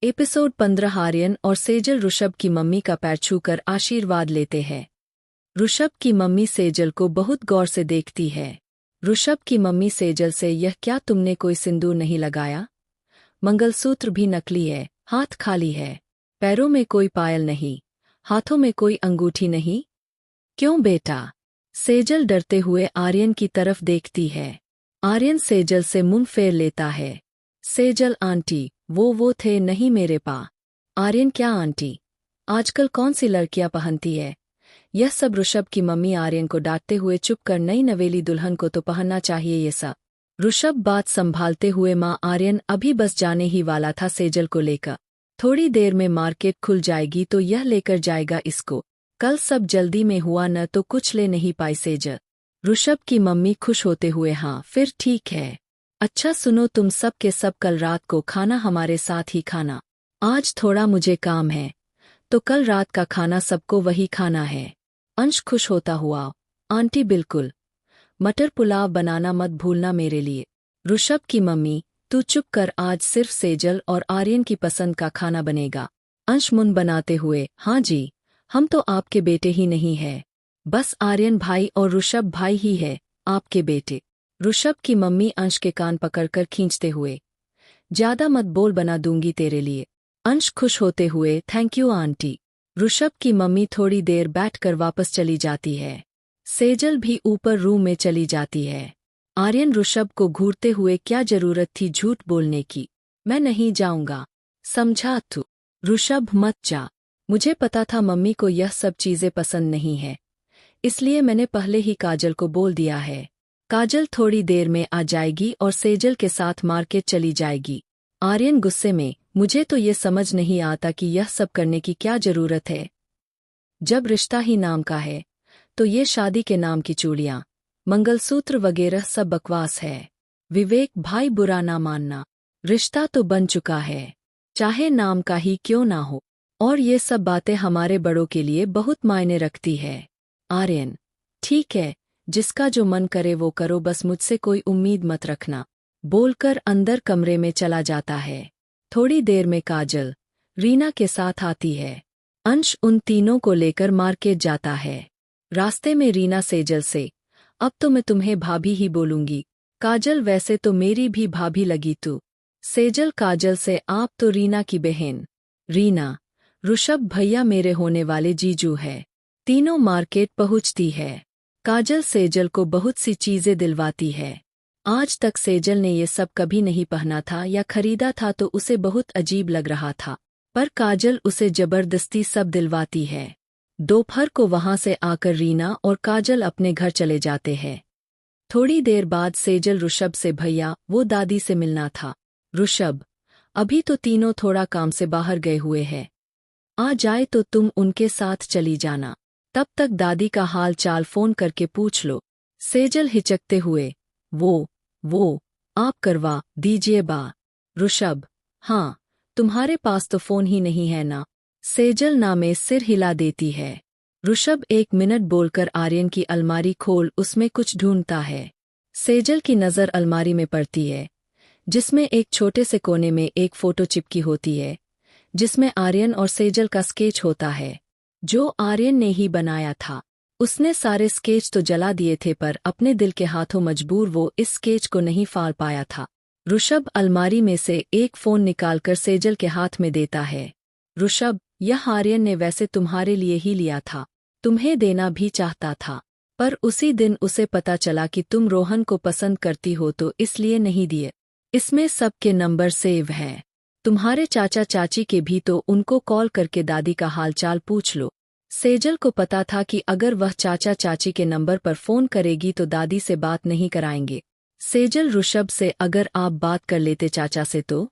Episode 15। Aryan और सेजल ऋषभ की mummy का पैर छूकर आशीर्वाद लेते हैं। ऋषभ की मम्मी सेजल को बहुत गौर से देखती है। ऋषभ की मम्मी सेजल से, यह क्या तुमने कोई सिंदूर नहीं लगाया? मंगलसूत्र भी नकली है, हाथ खाली है, पैरों में कोई पायल नहीं, हाथों में कोई अंगूठी नहीं। क्यों बेटा? सेजल डरते हुए आर्यन की तरफ देखती है। आर्यन सेजल से मुंह फेर लेता है। सेजल आंटी, वो थे नहीं मेरे पा। आर्यन, क्या आंटी? आजकल कौन सी लड़कियां पहनती है यह सब? ऋषभ की मम्मी आर्यन को डांटते हुए, चुप कर, नई नवेली दुल्हन को तो पहनना चाहिए ये सब। ऋषभ बात संभालते हुए, माँ आर्यन अभी बस जाने ही वाला था सेजल को लेकर। थोड़ी देर में मार्केट खुल जाएगी तो यह लेकर जाएगा इसको। कल सब जल्दी में हुआ न तो कुछ ले नहीं पाई सेजल। ऋषभ की मम्मी खुश होते हुए, हाँ फिर ठीक है। अच्छा सुनो, तुम सब के सब कल रात को खाना हमारे साथ ही खाना। आज थोड़ा मुझे काम है तो कल रात का खाना सबको वही खाना है। अंश खुश होता हुआ, आंटी बिल्कुल, मटर पुलाव बनाना मत भूलना मेरे लिए। ऋषभ की मम्मी, तू चुप कर, आज सिर्फ सेजल और आर्यन की पसंद का खाना बनेगा। अंश मुन बनाते हुए, हाँ जी, हम तो आपके बेटे ही नहीं है, बस आर्यन भाई और ऋषभ भाई ही है आपके बेटे। ऋषभ की मम्मी अंश के कान पकड़कर खींचते हुए, ज्यादा मत बोल, बना दूंगी तेरे लिए। अंश खुश होते हुए, थैंक यू आंटी। ऋषभ की मम्मी थोड़ी देर बैठकर वापस चली जाती है। सेजल भी ऊपर रूम में चली जाती है। आर्यन ऋषभ को घूरते हुए, क्या जरूरत थी झूठ बोलने की? मैं नहीं जाऊंगा, समझा तू? ऋषभ मत जा, मुझे पता था मम्मी को यह सब चीजें पसंद नहीं है, इसलिए मैंने पहले ही काजल को बोल दिया है। काजल थोड़ी देर में आ जाएगी और सेजल के साथ मार्केट चली जाएगी। आर्यन गुस्से में, मुझे तो ये समझ नहीं आता कि यह सब करने की क्या जरूरत है। जब रिश्ता ही नाम का है तो ये शादी के नाम की चूड़ियां, मंगलसूत्र वगैरह सब बकवास है। विवेक भाई, बुरा ना मानना, रिश्ता तो बन चुका है, चाहे नाम का ही क्यों ना हो, और ये सब बातें हमारे बड़ों के लिए बहुत मायने रखती है। आर्यन, ठीक है, जिसका जो मन करे वो करो, बस मुझसे कोई उम्मीद मत रखना, बोलकर अंदर कमरे में चला जाता है। थोड़ी देर में काजल रीना के साथ आती है। अंश उन तीनों को लेकर मार्केट जाता है। रास्ते में रीना सेजल से, अब तो मैं तुम्हें भाभी ही बोलूंगी। काजल, वैसे तो मेरी भी भाभी लगी तू। सेजल काजल से, आप तो रीना की बहन। रीना, ऋषभ भैया मेरे होने वाले जीजू है। तीनों मार्केट पहुंचती है। काजल सेजल को बहुत सी चीजें दिलवाती है। आज तक सेजल ने ये सब कभी नहीं पहना था या खरीदा था तो उसे बहुत अजीब लग रहा था, पर काजल उसे जबरदस्ती सब दिलवाती है। दोपहर को वहां से आकर रीना और काजल अपने घर चले जाते हैं। थोड़ी देर बाद सेजल ऋषभ से, भैया वो दादी से मिलना था। ऋषभ, अभी तो तीनों थोड़ा काम से बाहर गए हुए हैं, आ जाए तो तुम उनके साथ चली जाना, तब तक दादी का हाल चाल फोन करके पूछ लो। सेजल हिचकते हुए, वो आप करवा दीजिए बा। ऋषभ, हाँ, तुम्हारे पास तो फोन ही नहीं है ना? सेजल ना में सिर हिला देती है। ऋषभ 1 मिनट बोलकर आर्यन की अलमारी खोल उसमें कुछ ढूंढता है। सेजल की नज़र अलमारी में पड़ती है, जिसमें एक छोटे से कोने में एक फोटो चिपकी होती है, जिसमें आर्यन और सेजल का स्केच होता है, जो आर्यन ने ही बनाया था। उसने सारे स्केच तो जला दिए थे, पर अपने दिल के हाथों मजबूर वो इस स्केच को नहीं फाड़ पाया था। ऋषभ अलमारी में से एक फोन निकालकर सेजल के हाथ में देता है। ऋषभ, यह आर्यन ने वैसे तुम्हारे लिए ही लिया था, तुम्हें देना भी चाहता था, पर उसी दिन उसे पता चला कि तुम रोहन को पसंद करती हो तो इसलिए नहीं दिए। इसमें सबके नंबर सेव है, तुम्हारे चाचा चाची के भी, तो उनको कॉल करके दादी का हालचाल पूछ लो। सेजल को पता था कि अगर वह चाचा चाची के नंबर पर फोन करेगी तो दादी से बात नहीं कराएंगे। सेजल, ऋषभ से, अगर आप बात कर लेते चाचा से तो?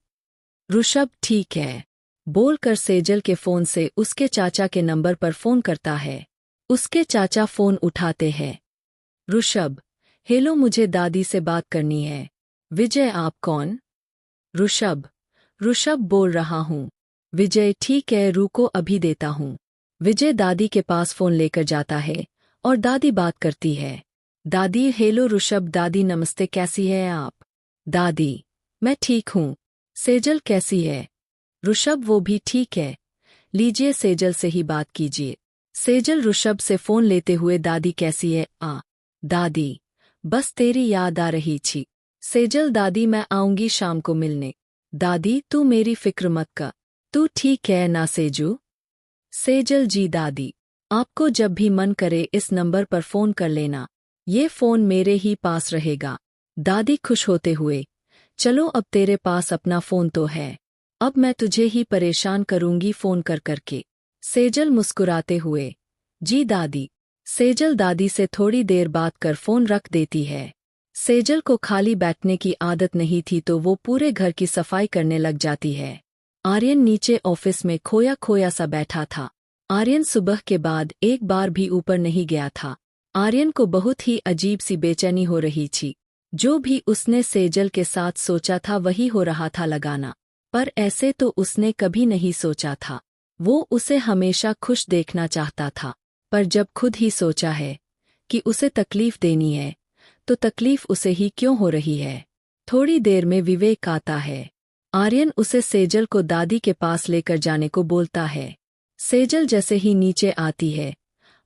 ऋषभ, ठीक है, बोलकर सेजल के फोन से उसके चाचा के नंबर पर फोन करता है। उसके चाचा फोन उठाते हैं। ऋषभ, हेलो, मुझे दादी से बात करनी है। विजय, आप कौन? ऋषभ बोल रहा हूँ। विजय, ठीक है, रुको अभी देता हूँ। विजय दादी के पास फोन लेकर जाता है और दादी बात करती है। दादी, हेलो ऋषभ। दादी, नमस्ते, कैसी है आप? दादी, मैं ठीक हूँ। सेजल, कैसी है? ऋषभ वो भी ठीक है, लीजिए सेजल से ही बात कीजिए। सेजल ऋषभ से फोन लेते हुए दादी कैसी है? दादी बस तेरी याद आ रही थी। सेजल दादी मैं आऊंगी शाम को मिलने। दादी तू मेरी फिक्र मत कर, तू ठीक है ना सेजू? सेजल जी दादी, आपको जब भी मन करे इस नंबर पर फोन कर लेना, ये फोन मेरे ही पास रहेगा। दादी खुश होते हुए, चलो अब तेरे पास अपना फोन तो है, अब मैं तुझे ही परेशान करूंगी फोन कर करके। सेजल मुस्कुराते हुए, जी दादी। सेजल दादी से थोड़ी देर बात कर फोन रख देती है। सेजल को खाली बैठने की आदत नहीं थी तो वो पूरे घर की सफाई करने लग जाती है। आर्यन नीचे ऑफिस में खोया खोया सा बैठा था। आर्यन सुबह के बाद एक बार भी ऊपर नहीं गया था। आर्यन को बहुत ही अजीब सी बेचैनी हो रही थी। जो भी उसने सेजल के साथ सोचा था वही हो रहा था लगाना, पर ऐसे तो उसने कभी नहीं सोचा था। वो उसे हमेशा खुश देखना चाहता था, पर जब खुद ही सोचा है कि उसे तकलीफ देनी है, तो तकलीफ उसे ही क्यों हो रही है। थोड़ी देर में विवेक आता है। आर्यन उसे सेजल को दादी के पास लेकर जाने को बोलता है। सेजल जैसे ही नीचे आती है,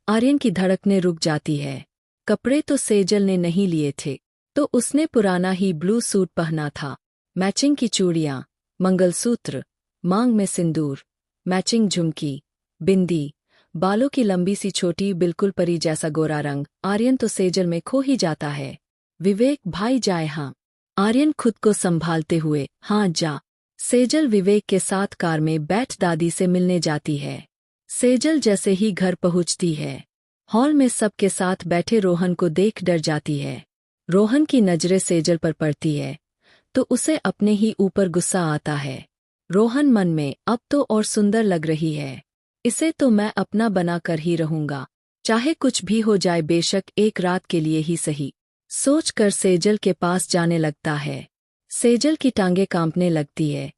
आर्यन की धड़कनें रुक जाती है। कपड़े तो सेजल ने नहीं लिए थे, तो उसने पुराना ही ब्लू सूट पहना था। मैचिंग की चूड़ियां, मंगलसूत्र, मांग में सिंदूर, मैचिंग झुमकी, बिंदी, बालों की लंबी सी छोटी बिल्कुल परी जैसा गोरा रंग। आर्यन तो सेजल में खो ही जाता है। विवेक भाई जाए हाँ। आर्यन खुद को संभालते हुए, हाँ जा। सेजल विवेक के साथ कार में बैठ दादी से मिलने जाती है। सेजल जैसे ही घर पहुंचती है, हॉल में सबके साथ बैठे रोहन को देख डर जाती है। रोहन की नजरें सेजल पर पड़ती है, तो उसे अपने ही ऊपर गुस्सा आता है। रोहन मन में, अब तो और सुंदर लग रही है, इसे तो मैं अपना बना कर ही रहूंगा, चाहे कुछ भी हो जाए, बेशक एक रात के लिए ही सही। सोच कर सेजल के पास जाने लगता है। सेजल की टांगें कांपने लगती है।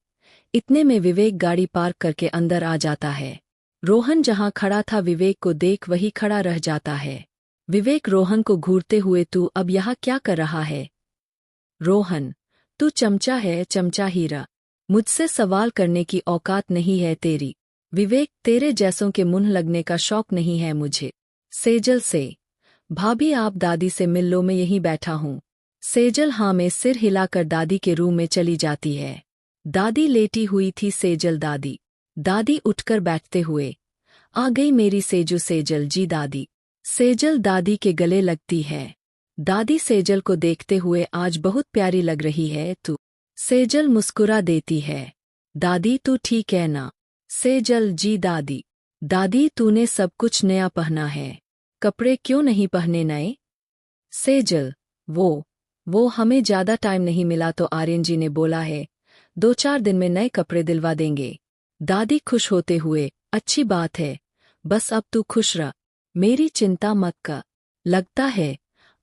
इतने में विवेक गाड़ी पार्क करके अंदर आ जाता है। रोहन जहां खड़ा था विवेक को देख वही खड़ा रह जाता है। विवेक रोहन को घूरते हुए, तू अब यहाँ क्या कर रहा है? रोहन, तू चमचा है, चमचा हीरा, मुझसे सवाल करने की औकात नहीं है तेरी। विवेक, तेरे जैसों के मुंह लगने का शौक नहीं है मुझे। सेजल से, भाभी आप दादी से मिल लो, मैं यहीं बैठा हूँ। सेजल हाँ में सिर हिलाकर दादी के रूम में चली जाती है। दादी लेटी हुई थी। सेजल दादी। दादी उठकर बैठते हुए, आ गई मेरी सेजू। सेजल जी दादी। सेजल दादी के गले लगती है। दादी सेजल को देखते हुए, आज बहुत प्यारी लग रही है तू। सेजल मुस्कुरा देती है। दादी तू ठीक है ना? सेजल जी दादी। दादी तूने सब कुछ नया पहना है, कपड़े क्यों नहीं पहने नए? सेजल, वो हमें ज्यादा टाइम नहीं मिला तो आर्यन जी ने बोला है 2-4 दिन में नए कपड़े दिलवा देंगे। दादी खुश होते हुए, अच्छी बात है, बस अब तू खुश रह, मेरी चिंता मत कर। लगता है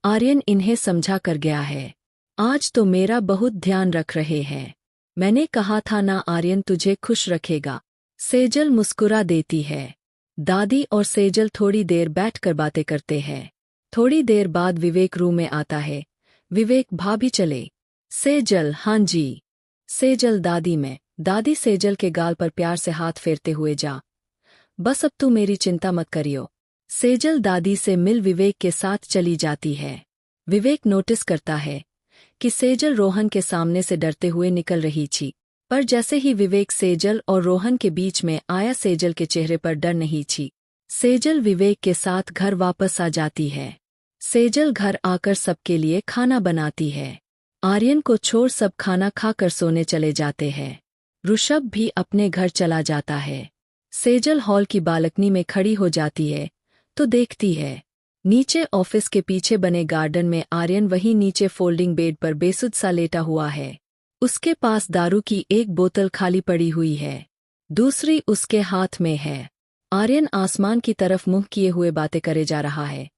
आर्यन इन्हें समझा कर गया है। आज तो मेरा बहुत ध्यान रख रहे हैं। मैंने कहा था ना आर्यन तुझे खुश रखेगा। सेजल मुस्कुरा देती है। दादी और सेजल थोड़ी देर बैठकर बातें करते हैं। थोड़ी देर बाद विवेक रूम में आता है। विवेक, भाभी चले? सेजल, हाँ जी। सेजल, दादी मैं। दादी सेजल के गाल पर प्यार से हाथ फेरते हुए, जा बस अब तू मेरी चिंता मत करियो। सेजल दादी से मिल विवेक के साथ चली जाती है। विवेक नोटिस करता है कि सेजल रोहन के सामने से डरते हुए निकल रही थी, पर जैसे ही विवेक सेजल और रोहन के बीच में आया, सेजल के चेहरे पर डर नहीं थी। सेजल विवेक के साथ घर वापस आ जाती है। सेजल घर आकर सबके लिए खाना बनाती है। आर्यन को छोड़ सब खाना खाकर सोने चले जाते हैं। ऋषभ भी अपने घर चला जाता है। सेजल हॉल की बालकनी में खड़ी हो जाती है तो देखती है नीचे ऑफिस के पीछे बने गार्डन में आर्यन वही नीचे फोल्डिंग बेड पर बेसुध सा लेटा हुआ है। उसके पास दारू की एक बोतल खाली पड़ी हुई है, दूसरी उसके हाथ में है। आर्यन आसमान की तरफ मुंह किए हुए बातें करे जा रहा है।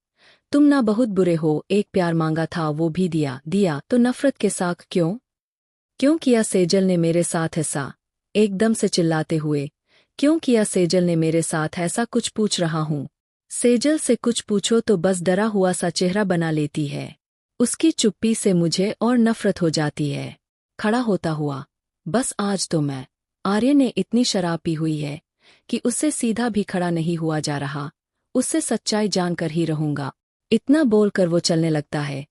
तुम ना बहुत बुरे हो, एक प्यार मांगा था वो भी दिया तो नफरत के साथ क्यों किया सेजल ने मेरे साथ ऐसा? एकदम से चिल्लाते हुए, क्यों किया सेजल ने मेरे साथ ऐसा? कुछ पूछ रहा हूँ। सेजल से कुछ पूछो तो बस डरा हुआ सा चेहरा बना लेती है। उसकी चुप्पी से मुझे और नफरत हो जाती है। खड़ा होता हुआ, बस आज तो मैं आर्यन ने इतनी शराब पी हुई है कि उससे सीधा भी खड़ा नहीं हुआ जा रहा। उससे सच्चाई जानकर ही रहूंगा। इतना बोलकर वो चलने लगता है,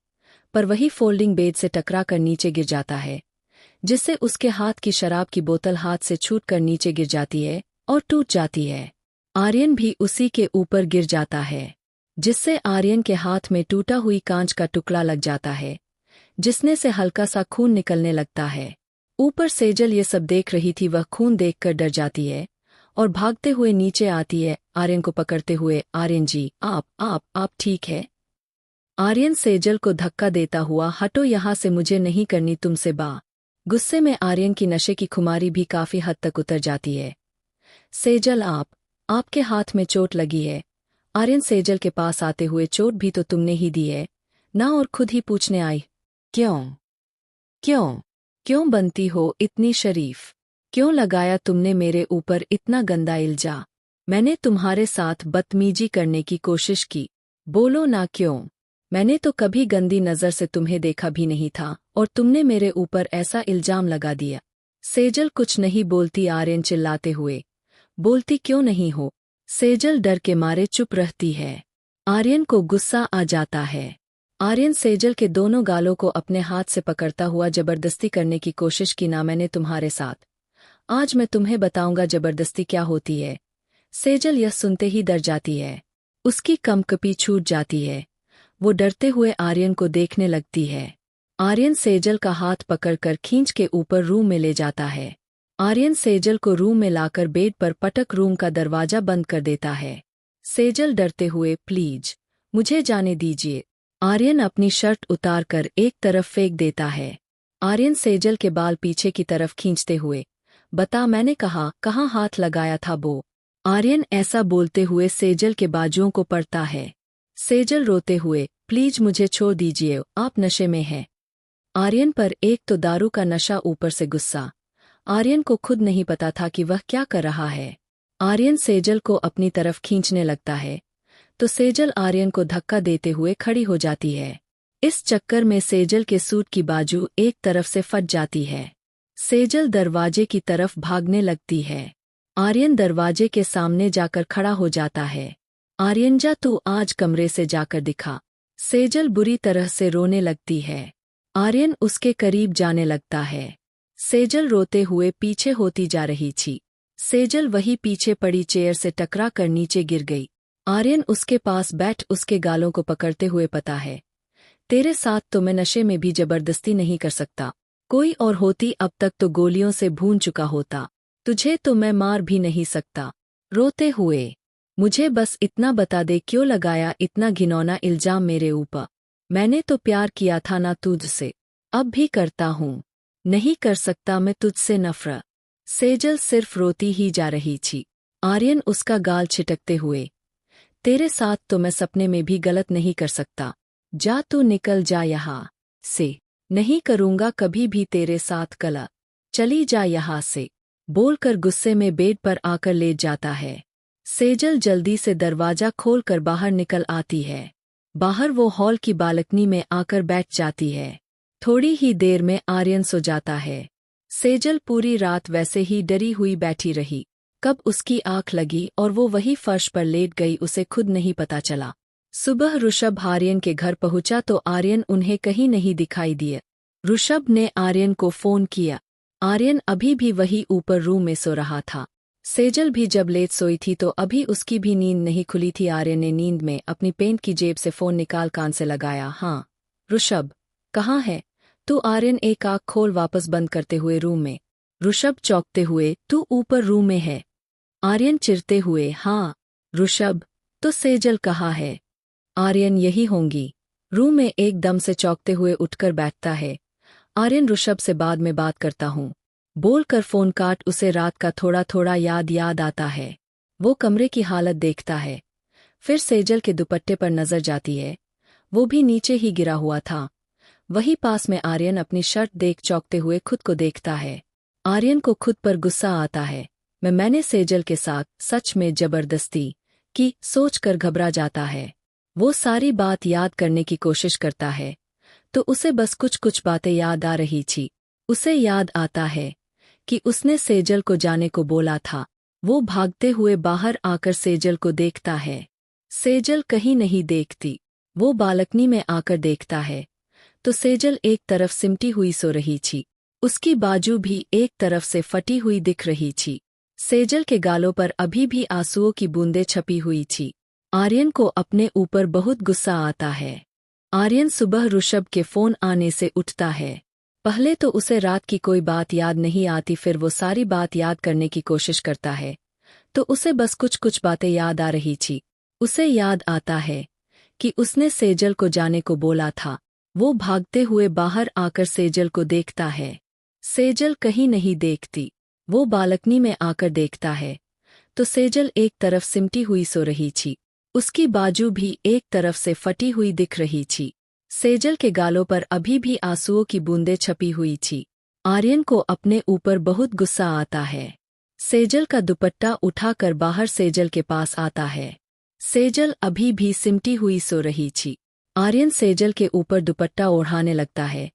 पर वही फोल्डिंग बेड से टकरा कर नीचे गिर जाता है, जिससे उसके हाथ की शराब की बोतल हाथ से छूटकर नीचे गिर जाती है और टूट जाती है। आर्यन भी उसी के ऊपर गिर जाता है, जिससे आर्यन के हाथ में टूटा हुई कांच का टुकड़ा लग जाता है, जिसने से हल्का सा खून निकलने लगता है। ऊपर सेजल ये सब देख रही थी। वह खून देखकर डर जाती है और भागते हुए नीचे आती है, आर्यन को पकड़ते हुए। आर्यन जी, आप ठीक है? आर्यन सेजल को धक्का देता हुआ, हटो यहाँ से, मुझे नहीं करनी तुमसे बात। गुस्से में आर्यन की नशे की खुमारी भी काफी हद तक उतर जाती है। सेजल, आपके हाथ में चोट लगी है। आर्यन सेजल के पास आते हुए, चोट भी तो तुमने ही दी है ना, और खुद ही पूछने आई। क्यों क्यों क्यों बनती हो इतनी शरीफ? क्यों लगाया तुमने मेरे ऊपर इतना गंदा इल्जाम? मैंने तुम्हारे साथ बदतमीजी करने की कोशिश की, बोलो ना क्यों? मैंने तो कभी गंदी नजर से तुम्हें देखा भी नहीं था, और तुमने मेरे ऊपर ऐसा इल्जाम लगा दिया। सेजल कुछ नहीं बोलती। आर्यन चिल्लाते हुए, बोलती क्यों नहीं हो? सेजल डर के मारे चुप रहती है। आर्यन को गुस्सा आ जाता है। आर्यन सेजल के दोनों गालों को अपने हाथ से पकड़ता हुआ जबरदस्ती करने की कोशिश की। ना, मैंने तुम्हारे साथ, आज मैं तुम्हें बताऊंगा जबरदस्ती क्या होती है। सेजल यह सुनते ही डर जाती है। उसकी कंपकपी छूट जाती है। वो डरते हुए आर्यन को देखने लगती है। आर्यन सेजल का हाथ पकड़कर खींच के ऊपर रूम में ले जाता है। आर्यन सेजल को रूम में लाकर बेड पर पटक रूम का दरवाजा बंद कर देता है। सेजल डरते हुए, प्लीज मुझे जाने दीजिए। आर्यन अपनी शर्ट उतारकर एक तरफ फेंक देता है। आर्यन सेजल के बाल पीछे की तरफ खींचते हुए, बता, मैंने कहाँ हाथ लगाया था बो? आर्यन ऐसा बोलते हुए सेजल के बाजुओं को पड़ता है। सेजल रोते हुए, प्लीज मुझे छोड़ दीजिए, आप नशे में हैं। आर्यन पर एक तो दारू का नशा, ऊपर से गुस्सा। आर्यन को खुद नहीं पता था कि वह क्या कर रहा है। आर्यन सेजल को अपनी तरफ खींचने लगता है, तो सेजल आर्यन को धक्का देते हुए खड़ी हो जाती है। इस चक्कर में सेजल के सूट की बाजू एक तरफ से फट जाती है। सेजल दरवाजे की तरफ भागने लगती है। आर्यन दरवाजे के सामने जाकर खड़ा हो जाता है। आर्यन, जा तू आज कमरे से जाकर दिखा। सेजल बुरी तरह से रोने लगती है। आर्यन उसके करीब जाने लगता है। सेजल रोते हुए पीछे होती जा रही थी। सेजल वही पीछे पड़ी चेयर से टकरा कर नीचे गिर गई। आर्यन उसके पास बैठ उसके गालों को पकड़ते हुए, पता है, तेरे साथ तो मैं नशे में भी जबरदस्ती नहीं कर सकता। कोई और होती अब तक तो गोलियों से भून चुका होता। तुझे तो मैं मार भी नहीं सकता। रोते हुए, मुझे बस इतना बता दे, क्यों लगाया इतना घिनौना इल्जाम मेरे ऊपर? मैंने तो प्यार किया था ना तुझसे, अब भी करता हूँ। नहीं कर सकता मैं तुझसे नफरत। सेजल सिर्फ रोती ही जा रही थी। आर्यन उसका गाल छिटकते हुए, तेरे साथ तो मैं सपने में भी गलत नहीं कर सकता। जा तू, निकल जा यहाँ से। नहीं करूँगा कभी भी तेरे साथ गलत। चली जा यहाँ से, बोलकर गुस्से में बेड पर आकर लेट जाता है। सेजल जल्दी से दरवाजा खोलकर बाहर निकल आती है। बाहर वो हॉल की बालकनी में आकर बैठ जाती है। थोड़ी ही देर में आर्यन सो जाता है। सेजल पूरी रात वैसे ही डरी हुई बैठी रही। कब उसकी आंख लगी और वो वही फर्श पर लेट गई, उसे खुद नहीं पता चला। सुबह ऋषभ आर्यन के घर पहुंचा तो आर्यन उन्हें कहीं नहीं दिखाई दिया। ऋषभ ने आर्यन को फोन किया। आर्यन अभी भी वही ऊपर रूम में सो रहा था। सेजल भी जब लेट सोई थी तो अभी उसकी भी नींद नहीं खुली थी। आर्यन ने नींद में अपनी पेंट की जेब से फोन निकाल कान से लगाया। हाँ ऋषभ, कहाँ है तू? आर्यन एक आंख खोल वापस बंद करते हुए रूम में। ऋषभ चौंकते हुए, तू ऊपर रूम में है? आर्यन चिढ़ते हुए, हाँ ऋषभ, तो सेजल कहाँ है? आर्यन, यही होंगी। रूम में एकदम से चौंकते हुए उठकर बैठता है। आर्यन, ऋषभ से बाद में बात करता हूँ बोलकर फोन काट। उसे रात का थोड़ा थोड़ा याद आता है। वो कमरे की हालत देखता है। फिर सेजल के दुपट्टे पर नजर जाती है। वो भी नीचे ही गिरा हुआ था। वही पास में आर्यन अपनी शर्ट देख चौंकते हुए खुद को देखता है। आर्यन को खुद पर गुस्सा आता है। मैंने सेजल के साथ सच में जबरदस्ती की सोचकर घबरा जाता है। वो सारी बात याद करने की कोशिश करता है तो उसे बस कुछ कुछ बातें याद आ रही थी। उसे याद आता है कि उसने सेजल को जाने को बोला था। वो भागते हुए बाहर आकर सेजल को देखता है। सेजल कहीं नहीं देखती। वो बालकनी में आकर देखता है तो सेजल एक तरफ सिमटी हुई सो रही थी। उसकी बाजू भी एक तरफ से फटी हुई दिख रही थी। सेजल के गालों पर अभी भी आंसुओं की बूंदें छपी हुई थी। आर्यन को अपने ऊपर बहुत गुस्सा आता है। आर्यन सुबह ऋषभ के फोन आने से उठता है। पहले तो उसे रात की कोई बात याद नहीं आती, फिर वो सारी बात याद करने की कोशिश करता है तो उसे बस कुछ कुछ बातें याद आ रही थी। उसे याद आता है कि उसने सेजल को जाने को बोला था। वो भागते हुए बाहर आकर सेजल को देखता है। सेजल कहीं नहीं देखती। वो बालकनी में आकर देखता है तो सेजल एक तरफ सिमटी हुई सो रही थी। उसकी बाजू भी एक तरफ से फटी हुई दिख रही थी। सेजल के गालों पर अभी भी आंसुओं की बूंदें छपी हुई थी। आर्यन को अपने ऊपर बहुत गुस्सा आता है। सेजल का दुपट्टा उठाकर बाहर सेजल के पास आता है। सेजल अभी भी सिमटी हुई सो रही थी। आर्यन सेजल के ऊपर दुपट्टा ओढ़ाने लगता है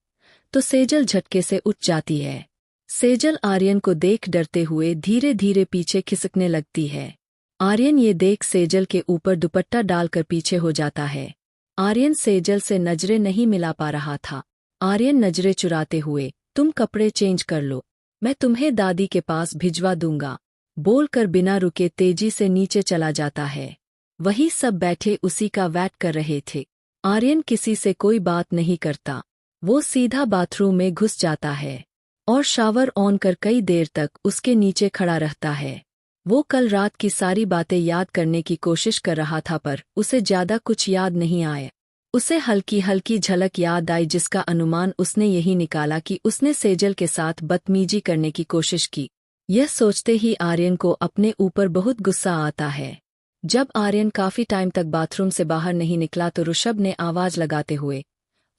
तो सेजल झटके से उठ जाती है। सेजल आर्यन को देख डरते हुए धीरे धीरे पीछे खिसकने लगती है। आर्यन ये देख सेजल के ऊपर दुपट्टा डालकर पीछे हो जाता है। आर्यन सेजल से नजरें नहीं मिला पा रहा था। आर्यन नजरें चुराते हुए, तुम कपड़े चेंज कर लो, मैं तुम्हें दादी के पास भिजवा दूंगा, बोलकर बिना रुके तेजी से नीचे चला जाता है। वही सब बैठे उसी का वेट कर रहे थे। आर्यन किसी से कोई बात नहीं करता। वो सीधा बाथरूम में घुस जाता है और शावर ऑन कर कई देर तक उसके नीचे खड़ा रहता है। वो कल रात की सारी बातें याद करने की कोशिश कर रहा था पर उसे ज्यादा कुछ याद नहीं आया। उसे हल्की हल्की झलक याद आई जिसका अनुमान उसने यही निकाला कि उसने सेजल के साथ बदतमीजी करने की कोशिश की। यह सोचते ही आर्यन को अपने ऊपर बहुत गुस्सा आता है। जब आर्यन काफी टाइम तक बाथरूम से बाहर नहीं निकला तो ऋषभ ने आवाज लगाते हुए,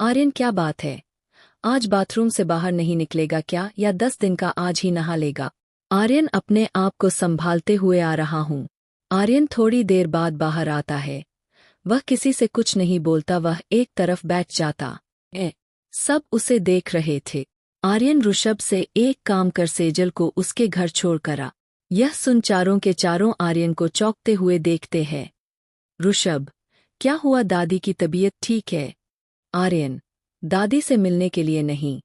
आर्यन क्या बात है, आज बाथरूम से बाहर नहीं निकलेगा क्या, या 10 दिन का आज ही नहा लेगा? आर्यन अपने आप को संभालते हुए आ रहा हूँ। आर्यन थोड़ी देर बाद बाहर आता है। वह किसी से कुछ नहीं बोलता, वह एक तरफ बैठ जाता है। सब उसे देख रहे थे। आर्यन ऋषभ से एक काम कर सेजल को उसके घर छोड़कर आ। यह सुन चारों के चारों आर्यन को चौंकते हुए देखते हैं। ऋषभ, क्या हुआ, दादी की तबीयत ठीक है? आर्यन, दादी से मिलने के लिए नहीं,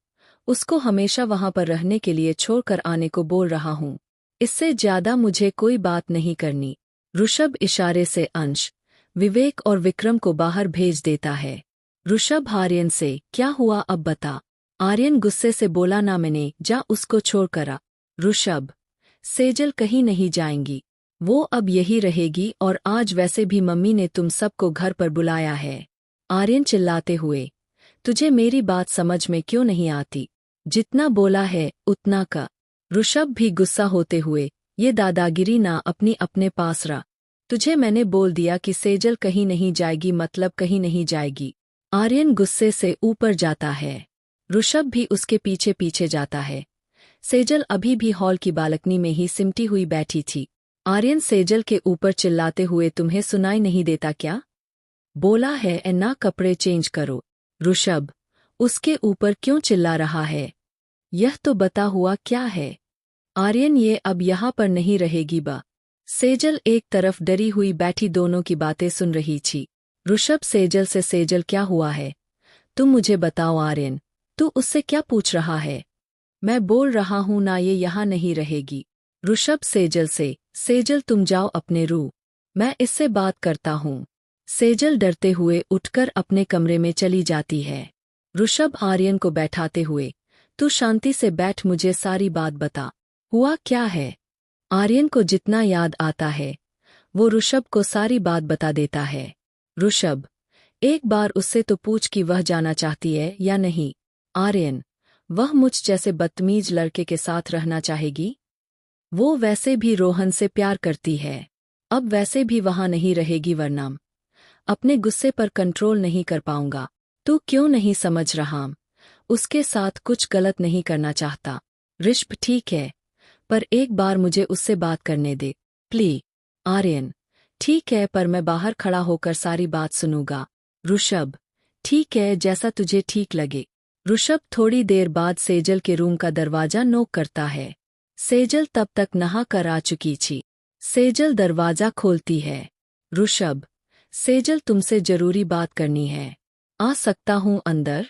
उसको हमेशा वहां पर रहने के लिए छोड़कर आने को बोल रहा हूँ। इससे ज्यादा मुझे कोई बात नहीं करनी। ऋषभ इशारे से अंश, विवेक और विक्रम को बाहर भेज देता है। ऋषभ आर्यन से, क्या हुआ अब बता। आर्यन गुस्से से बोला, ना मैंने, जा उसको छोड़कर आ। ऋषभ, सेजल कहीं नहीं जाएंगी, वो अब यही रहेगी और आज वैसे भी मम्मी ने तुम सबको घर पर बुलाया है। आर्यन चिल्लाते हुए, तुझे मेरी बात समझ में क्यों नहीं आती? जितना बोला है उतना का। ऋषभ भी गुस्सा होते हुए, ये दादागिरी ना अपनी अपने पास रख। तुझे मैंने बोल दिया कि सेजल कहीं नहीं जाएगी, मतलब कहीं नहीं जाएगी। आर्यन गुस्से से ऊपर जाता है। ऋषभ भी उसके पीछे पीछे जाता है। सेजल अभी भी हॉल की बालकनी में ही सिमटी हुई बैठी थी। आर्यन सेजल के ऊपर चिल्लाते हुए, तुम्हें सुनाई नहीं देता क्या? बोला है ना कपड़े चेंज करो। ऋषभ, उसके ऊपर क्यों चिल्ला रहा है? यह तो बता हुआ क्या है? आर्यन, ये अब यहाँ पर नहीं रहेगी बा। सेजल एक तरफ डरी हुई बैठी दोनों की बातें सुन रही थी। ऋषभ सेजल से, सेजल क्या हुआ है, तुम मुझे बताओ। आर्यन, तू उससे क्या पूछ रहा है? मैं बोल रहा हूं ना ये यहाँ नहीं रहेगी। ऋषभ सेजल से, सेजल तुम जाओ अपने रूम, मैं इससे बात करता हूँ। सेजल डरते हुए उठकर अपने कमरे में चली जाती है। ऋषभ आर्यन को बैठाते हुए, तू शांति से बैठ, मुझे सारी बात बता, हुआ क्या है? आर्यन को जितना याद आता है वो ऋषभ को सारी बात बता देता है। ऋषभ, एक बार उससे तो पूछ कि वह जाना चाहती है या नहीं। आर्यन, वह मुझ जैसे बदतमीज लड़के के साथ रहना चाहेगी? वो वैसे भी रोहन से प्यार करती है, अब वैसे भी वहां नहीं रहेगी, वरना अपने गुस्से पर कंट्रोल नहीं कर पाऊंगा। तू क्यों नहीं समझ रहा? उसके साथ कुछ गलत नहीं करना चाहता। ऋषभ, ठीक है, पर एक बार मुझे उससे बात करने दे प्लीज। आर्यन, ठीक है, पर मैं बाहर खड़ा होकर सारी बात सुनूंगा। ऋषभ, ठीक है, जैसा तुझे ठीक लगे। ऋषभ थोड़ी देर बाद सेजल के रूम का दरवाजा नॉक करता है। सेजल तब तक नहा कर आ चुकी थी। सेजल दरवाजा खोलती है। ऋषभ, सेजल तुमसे जरूरी बात करनी है। आ सकता हूँ अंदर?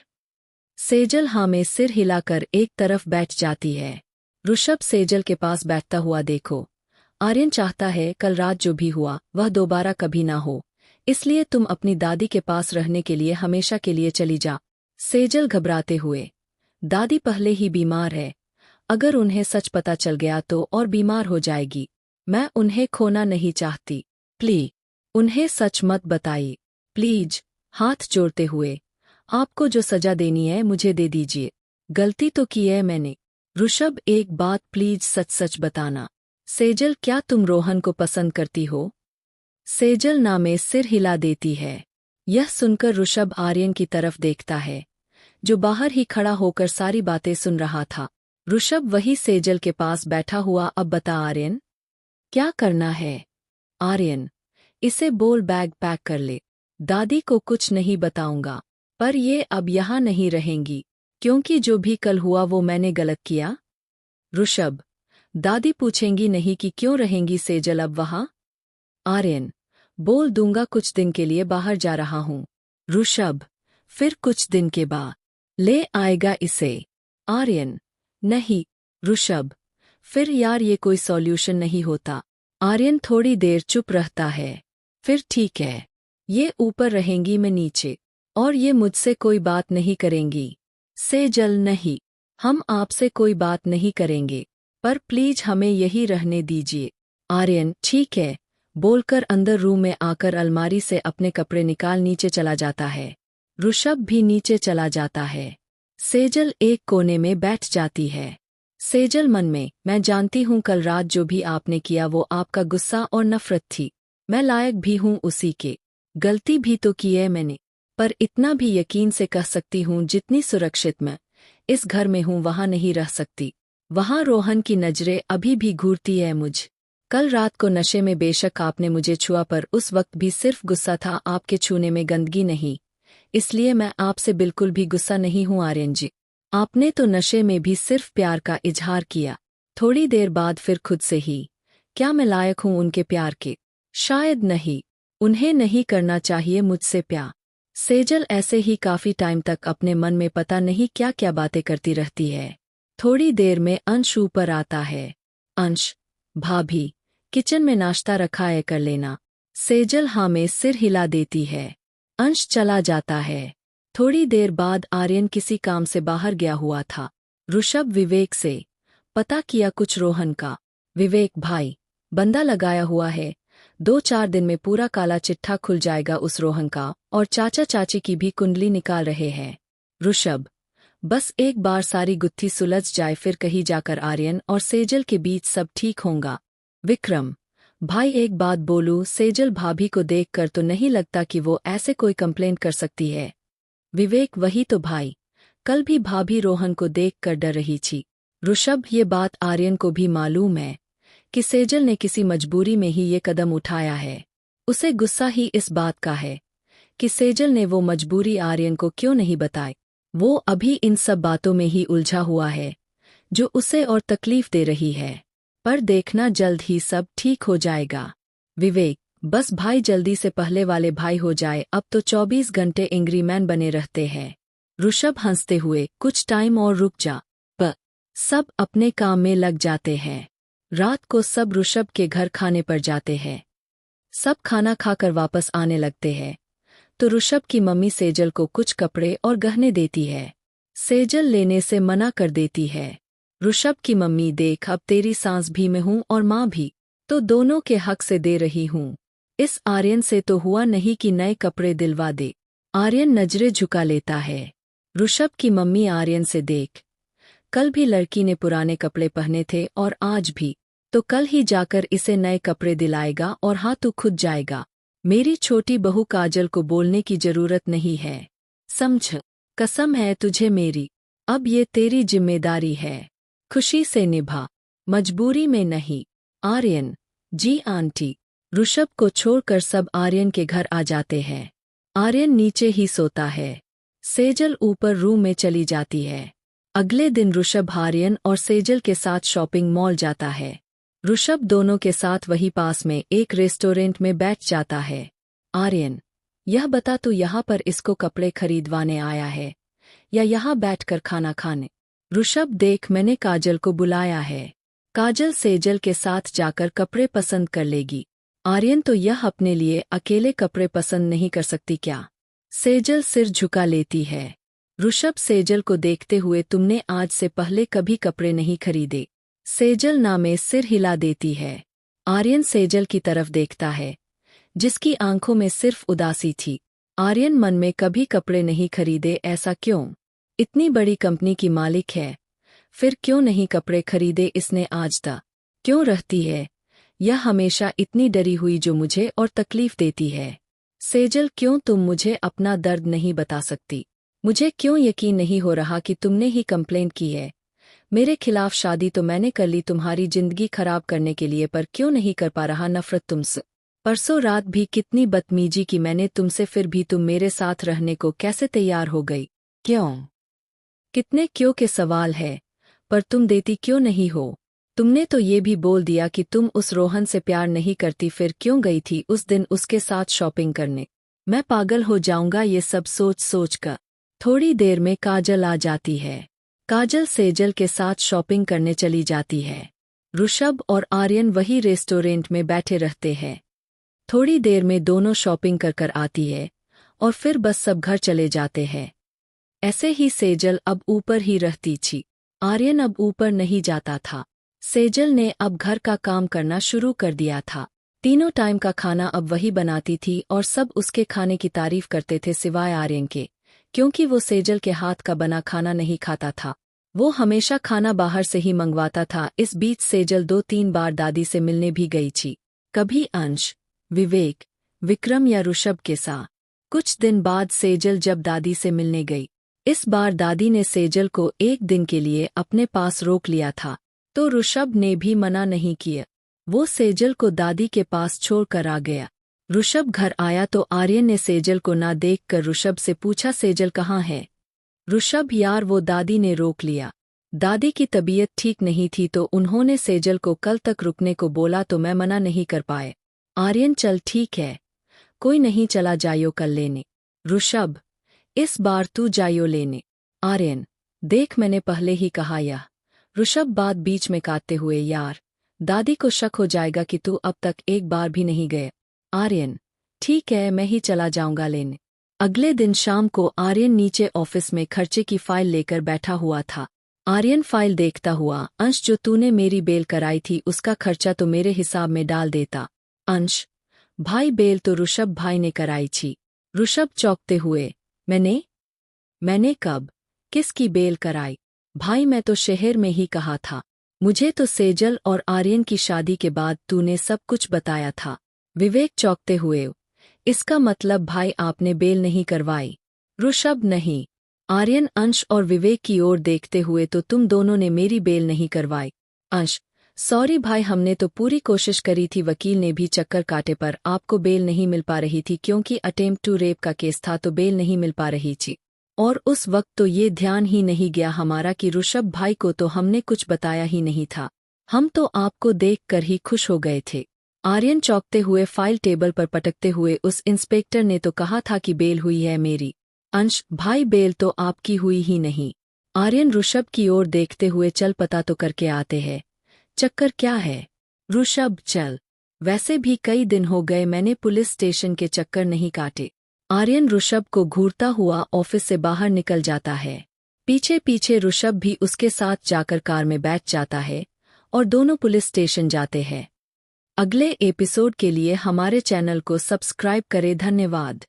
सेजल हाँ में सिर हिलाकर एक तरफ बैठ जाती है। ऋषभ सेजल के पास बैठता हुआ देखो। आर्यन चाहता है कल रात जो भी हुआ वह दोबारा कभी ना हो, इसलिए तुम अपनी दादी के पास रहने के लिए हमेशा के लिए चली जा। सेजल घबराते हुए, दादी पहले ही बीमार है, अगर उन्हें सच पता चल गया तो और बीमार हो जाएगी। मैं उन्हें खोना नहीं चाहती, प्लीज उन्हें सच मत बताइए, प्लीज। हाथ जोड़ते हुए, आपको जो सजा देनी है मुझे दे दीजिए, गलती तो की है मैंने। ऋषभ, एक बात प्लीज सच सच बताना। सेजल, क्या तुम रोहन को पसंद करती हो? सेजल ना में सिर हिला देती है। यह सुनकर ऋषभ आर्यन की तरफ देखता है, जो बाहर ही खड़ा होकर सारी बातें सुन रहा था। ऋषभ वही सेजल के पास बैठा हुआ, अब बता आर्यन, क्या करना है? आर्यन, इसे बोल बैग पैक कर ले। दादी को कुछ नहीं बताऊंगा, पर ये अब यहाँ नहीं रहेंगी, क्योंकि जो भी कल हुआ वो मैंने गलत किया। ऋषभ, दादी पूछेंगी नहीं कि क्यों रहेंगी सेजल अब वहाँ? आर्यन, बोल दूंगा कुछ दिन के लिए बाहर जा रहा हूँ। ऋषभ, फिर कुछ दिन के बाद ले आएगा इसे। आर्यन, नहीं। ऋषभ, फिर यार ये कोई सॉल्यूशन नहीं होता। आर्यन थोड़ी देर चुप रहता है, फिर ठीक है, ये ऊपर रहेंगी मैं नीचे, और ये मुझसे कोई बात नहीं करेंगी। सेजल, नहीं, हम आपसे कोई बात नहीं करेंगे, पर प्लीज हमें यही रहने दीजिए। आर्यन, ठीक है, बोलकर अंदर रूम में आकर अलमारी से अपने कपड़े निकाल नीचे चला जाता है। ऋषभ भी नीचे चला जाता है। सेजल एक कोने में बैठ जाती है। सेजल मन में, मैं जानती हूँ कल रात जो भी आपने किया वो आपका गुस्सा और नफरत थी, मैं लायक भी हूँ उसी के, गलती भी तो की है मैंने, पर इतना भी यकीन से कह सकती हूँ जितनी सुरक्षित मैं इस घर में हूँ वहाँ नहीं रह सकती। वहाँ रोहन की नजरें अभी भी घूरती है मुझ। कल रात को नशे में बेशक आपने मुझे छुआ, पर उस वक्त भी सिर्फ गुस्सा था, आपके छूने में गंदगी नहीं, इसलिए मैं आपसे बिल्कुल भी गुस्सा नहीं हूँ आर्यन जी। आपने तो नशे में भी सिर्फ प्यार का इजहार किया, थोड़ी देर बाद फिर खुद से ही, क्या मैं लायक हूँ उनके प्यार के? शायद नहीं, उन्हें नहीं करना चाहिए मुझसे प्यार। सेजल ऐसे ही काफी टाइम तक अपने मन में पता नहीं क्या क्या बातें करती रहती है। थोड़ी देर में अंश ऊपर आता है। अंश, भाभी, किचन में नाश्ता रखा है, कर लेना। सेजल हाँ में सिर हिला देती है। अंश चला जाता है। थोड़ी देर बाद आर्यन किसी काम से बाहर गया हुआ था। ऋषभ विवेक से पता किया कुछ रोहन का। विवेक भाई, बंदा लगाया हुआ है, 2-4 दिन में पूरा काला चिट्ठा खुल जाएगा उस रोहन का, और चाचा चाची की भी कुंडली निकाल रहे हैं। ऋषभ, बस एक बार सारी गुत्थी सुलझ जाए फिर कहीं जाकर आर्यन और सेजल के बीच सब ठीक होगा। विक्रम भाई, एक बात बोलूं, सेजल भाभी को देखकर तो नहीं लगता कि वो ऐसे कोई कंप्लेंट कर सकती है। विवेक, वही तो भाई, कल भी भाभी रोहन को देखकर डर रही थी। ऋषभ, ये बात आर्यन को भी मालूम है कि सेजल ने किसी मजबूरी में ही ये कदम उठाया है। उसे गुस्सा ही इस बात का है कि सेजल ने वो मजबूरी आर्यन को क्यों नहीं बताई। वो अभी इन सब बातों में ही उलझा हुआ है जो उसे और तकलीफ दे रही है, पर देखना जल्द ही सब ठीक हो जाएगा। विवेक, बस भाई जल्दी से पहले वाले भाई हो जाए, अब तो 24 घंटे एंग्री मैन बने रहते हैं। ऋषभ हंसते हुए, कुछ टाइम और रुक जा। पर सब अपने काम में लग जाते हैं। रात को सब ऋषभ के घर खाने पर जाते हैं। सब खाना खाकर वापस आने लगते हैं तो ऋषभ की मम्मी सेजल को कुछ कपड़े और गहने देती है। सेजल लेने से मना कर देती है। ऋषभ की मम्मी, देख अब तेरी सास भी मैं हूँ और माँ भी, तो दोनों के हक से दे रही हूँ, इस आर्यन से तो हुआ नहीं कि नए कपड़े दिलवा दे। आर्यन नजरें झुका लेता है। ऋषभ की मम्मी आर्यन से, देख कल भी लड़की ने पुराने कपड़े पहने थे और आज भी, तो कल ही जाकर इसे नए कपड़े दिलाएगा और हाँ तू खुद जाएगा। मेरी छोटी बहू काजल को बोलने की जरूरत नहीं है, समझ, कसम है तुझे मेरी, अब ये तेरी जिम्मेदारी है, खुशी से निभा, मजबूरी में नहीं। आर्यन, जी आंटी। ऋषभ को छोड़कर सब आर्यन के घर आ जाते हैं। आर्यन नीचे ही सोता है। सेजल ऊपर रूम में चली जाती है। अगले दिन ऋषभ आर्यन और सेजल के साथ शॉपिंग मॉल जाता है। ऋषभ दोनों के साथ वही पास में एक रेस्टोरेंट में बैठ जाता है। आर्यन, यह बता तू यहाँ पर इसको कपड़े खरीदवाने आया है या यहाँ बैठकर खाना खाने? ऋषभ, देख मैंने काजल को बुलाया है। काजल सेजल के साथ जाकर कपड़े पसंद कर लेगी। आर्यन, तो यह अपने लिए अकेले कपड़े पसंद नहीं कर सकती क्या? सेजल सिर झुका लेती है। ऋषभ सेजल को देखते हुए, तुमने आज से पहले कभी कपड़े नहीं खरीदे? सेजल ना में सिर हिला देती है। आर्यन सेजल की तरफ देखता है, जिसकी आंखों में सिर्फ उदासी थी। आर्यन मन में, कभी कपड़े नहीं खरीदे, ऐसा क्यों? इतनी बड़ी कंपनी की मालिक है, फिर क्यों नहीं कपड़े खरीदे इसने आज तक? क्यों रहती है यह हमेशा इतनी डरी हुई जो मुझे और तकलीफ देती है? सेजल, क्यों तुम मुझे अपना दर्द नहीं बता सकती? मुझे क्यों यकीन नहीं हो रहा कि तुमने ही कंप्लेंट की है मेरे खिलाफ? शादी तो मैंने कर ली तुम्हारी जिंदगी खराब करने के लिए, पर क्यों नहीं कर पा रहा नफरत तुमसे? परसों रात भी कितनी बदतमीजी की मैंने तुमसे, फिर भी तुम मेरे साथ रहने को कैसे तैयार हो गई? क्यों? कितने क्यों के सवाल है, पर तुम देती क्यों नहीं हो? तुमने तो ये भी बोल दिया कि तुम उस रोहन से प्यार नहीं करती, फिर क्यों गई थी उस दिन उसके साथ शॉपिंग करने? मैं पागल हो जाऊंगा ये सब सोच सोच कर। थोड़ी देर में काजल आ जाती है। काजल सेजल के साथ शॉपिंग करने चली जाती है। ऋषभ और आर्यन वही रेस्टोरेंट में बैठे रहते हैं। थोड़ी देर में दोनों शॉपिंग कर कर आती है और फिर बस सब घर चले जाते हैं। ऐसे ही सेजल अब ऊपर ही रहती थी। आर्यन अब ऊपर नहीं जाता था। सेजल ने अब घर का काम करना शुरू कर दिया था। तीनों टाइम का खाना अब वही बनाती थी और सब उसके खाने की तारीफ करते थे सिवाय आर्यन के, क्योंकि वो सेजल के हाथ का बना खाना नहीं खाता था। वो हमेशा खाना बाहर से ही मंगवाता था। इस बीच सेजल 2-3 बार दादी से मिलने भी गई थी, कभी अंश, विवेक, विक्रम या ऋषभ के साथ। कुछ दिन बाद सेजल जब दादी से मिलने गई, इस बार दादी ने सेजल को एक दिन के लिए अपने पास रोक लिया था, तो ऋषभ ने भी मना नहीं किया। वो सेजल को दादी के पास छोड़कर आ गया। ऋषभ घर आया तो आर्यन ने सेजल को ना देखकर ऋषभ से पूछा, सेजल कहाँ है? ऋषभ, यार वो दादी ने रोक लिया। दादी की तबीयत ठीक नहीं थी तो उन्होंने सेजल को कल तक रुकने को बोला, तो मैं मना नहीं कर पाए। आर्यन, चल ठीक है, कोई नहीं, चला जायो कल लेने। ऋषभ, इस बार तू जायो लेने। आर्यन, देख मैंने पहले ही कहा यह। ऋषभ बात बीच में काटते हुए, यार दादी को शक हो जाएगा कि तू अब तक एक बार भी नहीं गए। आर्यन, ठीक है, मैं ही चला जाऊंगा लेने। अगले दिन शाम को आर्यन नीचे ऑफिस में खर्चे की फाइल लेकर बैठा हुआ था। आर्यन फाइल देखता हुआ, अंश जो तूने मेरी बेल कराई थी उसका खर्चा तो मेरे हिसाब में डाल देता। अंश, भाई बेल तो ऋषभ भाई ने कराई थी। ऋषभ चौंकते हुए, मैंने कब किसकी बेल कराई? भाई मैं तो शहर में ही कहा था, मुझे तो सेजल और आर्यन की शादी के बाद तूने सब कुछ बताया था। विवेक चौंकते हुए, इसका मतलब भाई आपने बेल नहीं करवाई? ऋषभ, नहीं। आर्यन अंश और विवेक की ओर देखते हुए, तो तुम दोनों ने मेरी बेल नहीं करवाई? अंश, सॉरी भाई, हमने तो पूरी कोशिश करी थी, वकील ने भी चक्कर काटे पर आपको बेल नहीं मिल पा रही थी, क्योंकि अटेम्प्ट टू रेप का केस था तो बेल नहीं मिल पा रही थी। और उस वक्त तो ये ध्यान ही नहीं गया हमारा कि ऋषभ भाई को तो हमने कुछ बताया ही नहीं था। हम तो आपको देखकर ही खुश हो गए थे। आर्यन चौंकते हुए फाइल टेबल पर पटकते हुए, उस इंस्पेक्टर ने तो कहा था कि बेल हुई है मेरी। अंश, भाई बेल तो आपकी हुई ही नहीं। आर्यन ऋषभ की ओर देखते हुए, चल पता तो करके आते हैं, चक्कर क्या है? ऋषभ, चल, वैसे भी कई दिन हो गए मैंने पुलिस स्टेशन के चक्कर नहीं काटे। आर्यन ऋषभ को घूरता हुआ ऑफिस से बाहर निकल जाता है। पीछे पीछे ऋषभ भी उसके साथ जाकर कार में बैठ जाता है और दोनों पुलिस स्टेशन जाते हैं। अगले एपिसोड के लिए हमारे चैनल को सब्सक्राइब करें। धन्यवाद।